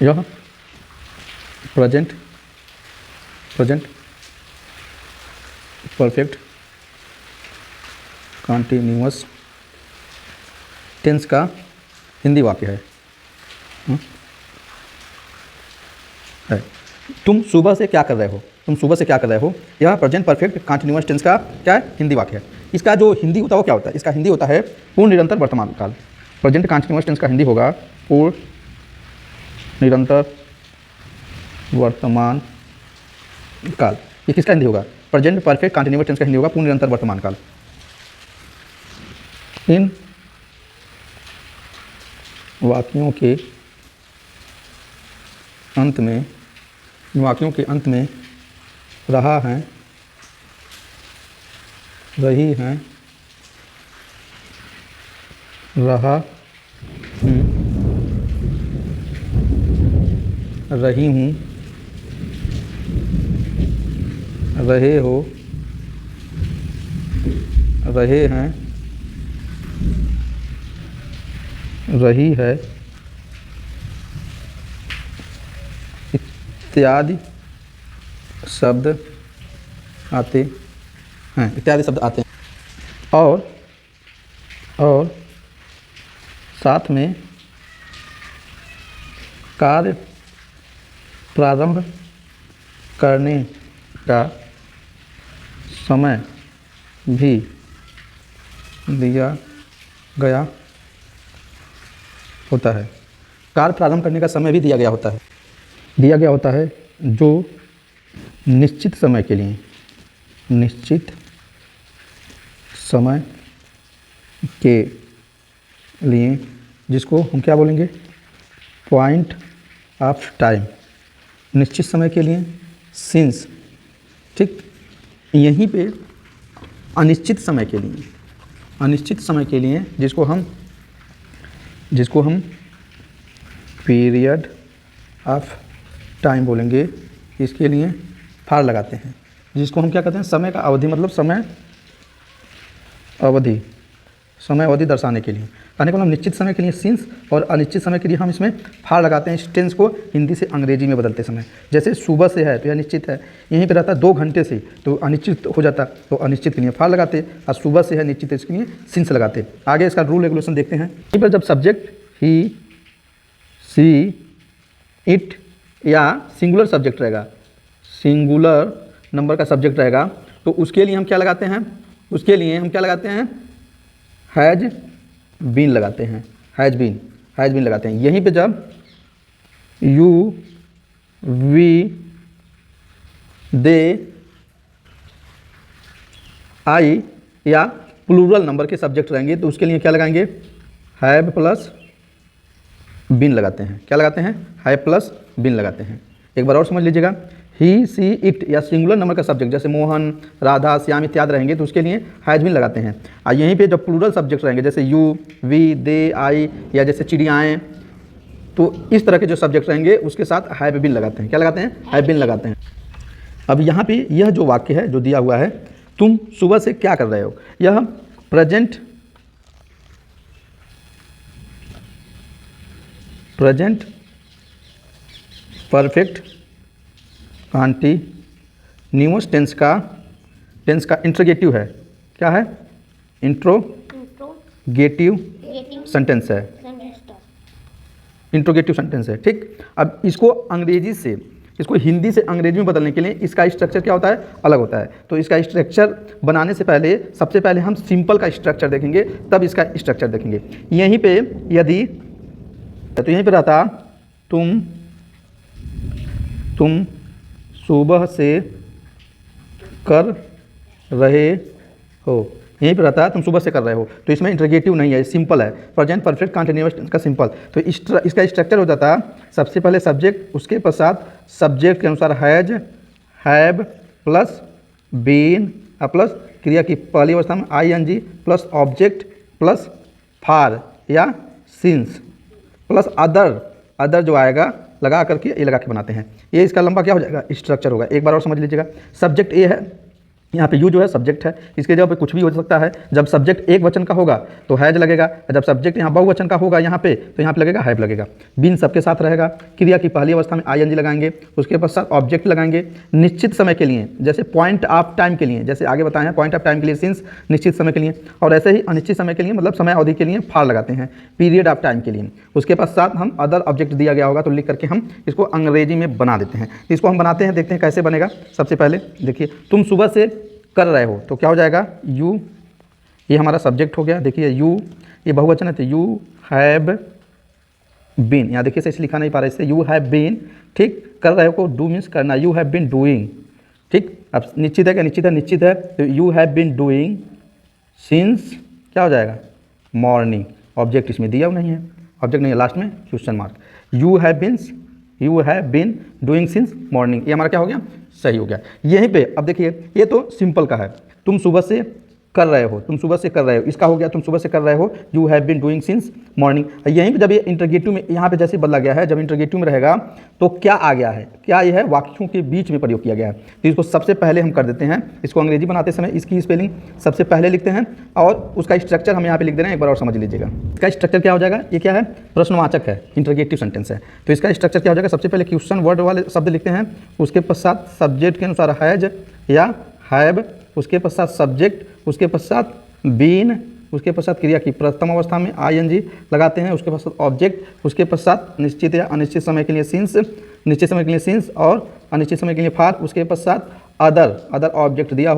यह present perfect continuous tense का हिंदी वाक्य है। तुम सुबह से क्या कर रहे हो? तुम सुबह से क्या कर रहे हो? यह प्रेजेंट परफेक्ट कंटिन्यूअस टेंस का क्या है? हिंदी वाक्य है। इसका जो हिंदी होता है वो क्या होता है? इसका हिंदी होता है पूर्ण निरंतर वर्तमान काल। प्रेजेंट कंटिन्यूअस टेंस का हिंदी होगा पूर्ण निरंतर वर्तमान काल। ये किसका हिंदी होगा? प्रेजेंट परफेक्ट कंटिन्यूअस टेंस का हिंदी होगा पूर्ण निरंतर वर्तमान काल। इन वाक्यों के अंत में रहा है, रही हैं, रहा हूँ, रही हूँ, रहे हो, रहे हैं, रही है इत्यादि शब्द आते हैं, और साथ में कार्य प्रारंभ करने का समय भी दिया गया होता है। कार्य प्रारंभ करने का समय भी दिया गया होता है, जो निश्चित समय के लिए जिसको हम क्या बोलेंगे? Point of time. निश्चित समय के लिए सिंस, ठीक। यहीं पे अनिश्चित समय के लिए जिसको हम पीरियड ऑफ टाइम बोलेंगे, इसके लिए फार लगाते हैं, जिसको हम क्या कहते हैं? समय का अवधि, मतलब समय अवधि दर्शाने के लिए। कहने का मतलब निश्चित समय के लिए सिंस और अनिश्चित समय के लिए हम इसमें फार लगाते हैं, इस टेंस को हिंदी से अंग्रेजी में बदलते समय। जैसे सुबह से है तो यह निश्चित है, यहीं पे रहता है 2 घंटे से तो अनिश्चित हो जाता, तो अनिश्चित के लिए फार लगाते, और सुबह से है निश्चित इसके लिए सिंस लगाते। आगे इसका रूल रेगुलेशन देखते हैं। यहीं पर जब सब्जेक्ट ही, सी, इट या सिंगुलर सब्जेक्ट रहेगा, सिंगुलर नंबर का सब्जेक्ट रहेगा, तो उसके लिए हम क्या लगाते हैं? हैज बीन लगाते हैं, हैज बीन लगाते हैं। यहीं पे जब यू, वी, दे, आई या प्लूरल नंबर के सब्जेक्ट रहेंगे, तो उसके लिए क्या लगाएंगे? हैव प्लस बीन लगाते हैं। क्या लगाते हैं? हैव प्लस बीन लगाते हैं। एक बार और समझ लीजिएगा। ही, सी, इट या सिंगुलर नंबर का सब्जेक्ट जैसे मोहन, राधा, श्याम इत्यादि रहेंगे, तो उसके लिए हैज बीन लगाते हैं। और यहीं पे जब प्लूरल सब्जेक्ट रहेंगे जैसे यू, वी, दे, आई या जैसे चिड़ियाएँ, तो इस तरह के जो सब्जेक्ट रहेंगे उसके साथ हैव बीन लगाते हैं। क्या लगाते हैं? हैव बीन लगाते हैं। अब यहाँ पे यह जो वाक्य है जो दिया हुआ है, तुम सुबह से क्या कर रहे हो, यह प्रेजेंट परफेक्ट कंटीन्यूअस टेंस का इंट्रोगेटिव है। क्या है? इंट्रोगेटिव सेंटेंस है, इंट्रोगेटिव सेंटेंस है, ठीक। अब इसको हिंदी से अंग्रेजी में बदलने के लिए इसका स्ट्रक्चर क्या होता है? अलग होता है। तो इसका स्ट्रक्चर बनाने से पहले सबसे पहले हम सिंपल का स्ट्रक्चर देखेंगे, तब इसका स्ट्रक्चर देखेंगे। यहीं पे यदि तो यहीं पे रहता तुम सुबह से कर रहे हो, यहीं पर रहता है तुम सुबह से कर रहे हो, तो इसमें इंट्रोगेटिव नहीं है, सिंपल है, प्रेजेंट परफेक्ट कंटिन्यूअस टेंस का सिंपल। तो इसका स्ट्रक्चर हो जाता है सबसे पहले सब्जेक्ट, उसके पश्चात सब्जेक्ट के अनुसार has, have plus been plus क्रिया की पहली अवस्था में ING plus object plus for या सिंस प्लस अदर जो आएगा लगा करके ये लगा के बनाते हैं। ये इसका लंबा क्या हो जाएगा? स्ट्रक्चर होगा। एक बार और समझ लीजिएगा। सब्जेक्ट ए है, यहाँ पे यू जो है सब्जेक्ट है, इसके जगह पे कुछ भी हो सकता है। जब सब्जेक्ट एक वचन का होगा तो हैज लगेगा, जब सब्जेक्ट यहाँ बहुवचन का होगा यहाँ पे तो यहाँ पे लगेगा हैव लगेगा। बीन सबके साथ रहेगा। क्रिया की पहली अवस्था में आईएनजी लगाएंगे, उसके पश्चात ऑब्जेक्ट लगाएंगे। निश्चित समय के लिए जैसे पॉइंट ऑफ टाइम के लिए, जैसे आगे बताए हैं पॉइंट ऑफ टाइम के लिए सिंस निश्चित समय के लिए, और ऐसे ही अनिश्चित समय के लिए मतलब समय अवधि के लिए फार लगाते हैं, पीरियड ऑफ टाइम के लिए। उसके पश्चात हम अदर ऑब्जेक्ट दिया गया होगा तो लिख करके हम इसको अंग्रेजी में बना देते हैं। इसको हम बनाते हैं, देखते हैं कैसे बनेगा। सबसे पहले देखिए, तुम सुबह से कर रहे हो तो क्या हो जाएगा, यू, ये हमारा सब्जेक्ट हो गया। देखिए यू ये बहुवचन है तो यू हैव बीन, यहाँ देखिए सही लिखा नहीं पा रहा इससे, यू हैव बीन, ठीक। कर रहे हो को डू मीन्स करना, यू हैव बीन डूइंग, ठीक। अब निश्चित है क्या, निश्चित है, निश्चित है तो you have been doing since क्या हो जाएगा, मॉर्निंग। ऑब्जेक्ट इसमें दिया नहीं है, ऑब्जेक्ट नहीं है, लास्ट में question mark. You have been doing since morning, ये हमारा क्या हो गया, सही हो गया। यहीं पे अब देखिए ये तो सिंपल का है, तुम सुबह से कर रहे हो, तुम सुबह से कर रहे हो, इसका हो गया तुम सुबह से कर रहे हो, you have been doing since morning. यहीं पे जब ये इंटरगेटिव में यहाँ पे जैसे बदला गया है, जब इंटरगेटिव में रहेगा तो क्या आ गया है, क्या ये है, वाक्यों के बीच में प्रयोग किया गया है। तो इसको सबसे पहले हम कर देते हैं, इसको अंग्रेजी बनाते समय इसकी स्पेलिंग सबसे पहले लिखते हैं और उसका स्ट्रक्चर हम यहाँ पे लिख दे रहे हैं, एक बार और समझ लीजिएगा। इसका स्ट्रक्चर क्या हो जाएगा, ये क्या है, प्रश्नवाचक है, इंटरगेटिव सेंटेंस है। तो इसका स्ट्रक्चर क्या हो जाएगा, सबसे पहले क्वेश्चन वर्ड वाले शब्द लिखते हैं, उसके पश्चात सब्जेक्ट के अनुसार हैज या हैव, उसके पश्चात सब्जेक्ट, उसके पश्चात बीन, उसके पश्चात क्रिया की प्रथम अवस्था में आईएनजी लगाते हैं, उसके पश्चात ऑब्जेक्ट, उसके पश्चात निश्चित या अनिश्चित समय के लिए सिंस, निश्चित समय के लिए सिंस और अनिश्चित समय के लिए फार, उसके पश्चात अदर ऑब्जेक्ट दिया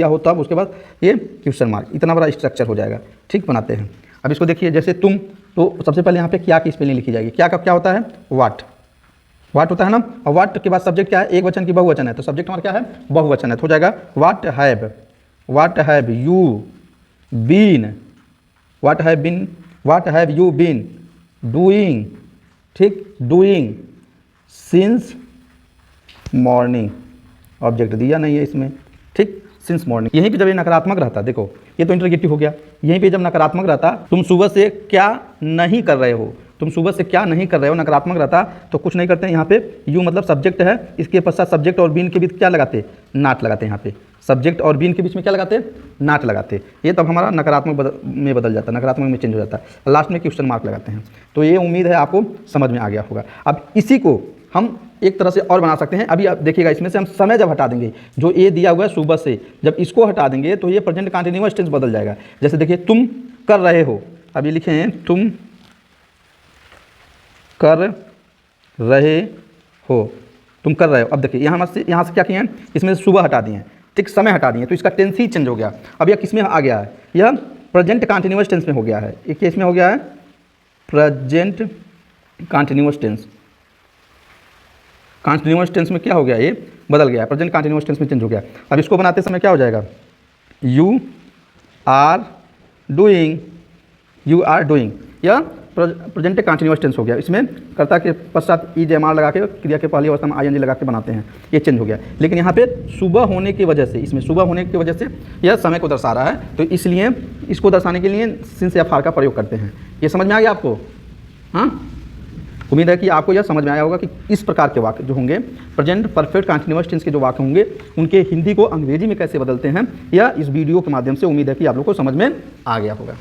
हो तब उसके बाद ये क्वेश्चन मार्क। इतना बड़ा स्ट्रक्चर हो जाएगा, ठीक। बनाते हैं अब इसको देखिए, जैसे तुम, तो सबसे पहले यहाँ पे क्या की स्पेलिंग लिखी जाएगी, क्या का क्या होता है, वाट होता है ना, और वाट के बाद सब्जेक्ट क्या है, एक वचन की बहुवचन है तो सब्जेक्ट हमारा क्या है, बहुवचन है, तो हो जाएगा what have you been, what have you been doing, ठीक, डूइंग सिंस मॉर्निंग। ऑब्जेक्ट दिया नहीं है इसमें, ठीक, सिंस मॉर्निंग। यहीं पे जब ये नकारात्मक रहता, देखो ये तो इंटरगेटिव हो गया, यहीं पे जब नकारात्मक रहता, तुम सुबह से क्या नहीं कर रहे हो, तुम सुबह से क्या नहीं कर रहे हो, नकारात्मक रहता तो कुछ नहीं करते हैं। यहाँ पे यू मतलब सब्जेक्ट है, इसके पश्चात सब्जेक्ट और बीन के बीच क्या लगाते, नाट लगाते हैं। यहाँ पे सब्जेक्ट और बीन के बीच में क्या लगाते, नाट लगाते। ये तब हमारा नकारात्मक में बदल जाता है, नकारात्मक में चेंज हो जाता है। लास्ट में क्वेश्चन मार्क लगाते हैं। तो ये उम्मीद है आपको समझ में आ गया होगा। अब इसी को हम एक तरह से और बना सकते हैं। अभी आप देखिएगा, इसमें से हम समय जब हटा देंगे, जो ये दिया हुआ है सुबह से, जब इसको हटा देंगे तो ये प्रेजेंट कंटीन्यूअस टेंस बदल जाएगा। जैसे देखिए, तुम कर रहे हो, अभी लिखे हैं तुम कर रहे हो, तुम कर रहे हो। अब देखिए यहाँ से क्या किए हैं, इसमें से सुबह हटा दिए हैं, ठीक, समय हटा दिए, तो इसका टेंस ही चेंज हो गया। अब यह किस में आ गया है, यह प्रेजेंट कंटीन्यूअस टेंस में हो गया है। एक केस में हो गया है present continuous tense. Continuous tense में क्या हो गया, ये बदल गया है, प्रेजेंट कंटीन्यूअस टेंस में चेंज हो गया। अब इसको बनाते समय क्या हो जाएगा, यू आर डूइंग, या प्रेजेंट कंटीन्यूअस टेंस हो गया। इसमें कर्ता के पश्चात ईजेमार लगा के क्रिया के पहली अवस्था में आईएनजी लगा के बनाते हैं, ये चेंज हो गया। लेकिन यहाँ पे सुबह होने की वजह से, इसमें सुबह होने की वजह से यह समय को दर्शा रहा है, तो इसलिए इसको दर्शाने के लिए सिंस या फार का प्रयोग करते हैं। ये समझ में आ गया आपको? हाँ, उम्मीद है कि आपको यह समझ में आया होगा कि इस प्रकार के वाक्य जो होंगे, प्रेजेंट परफेक्ट कंटीन्यूअस टेंस के जो वाक्य होंगे, उनके हिंदी को अंग्रेजी में कैसे बदलते हैं, या इस वीडियो के माध्यम से उम्मीद है कि आप लोग को समझ में आ गया होगा।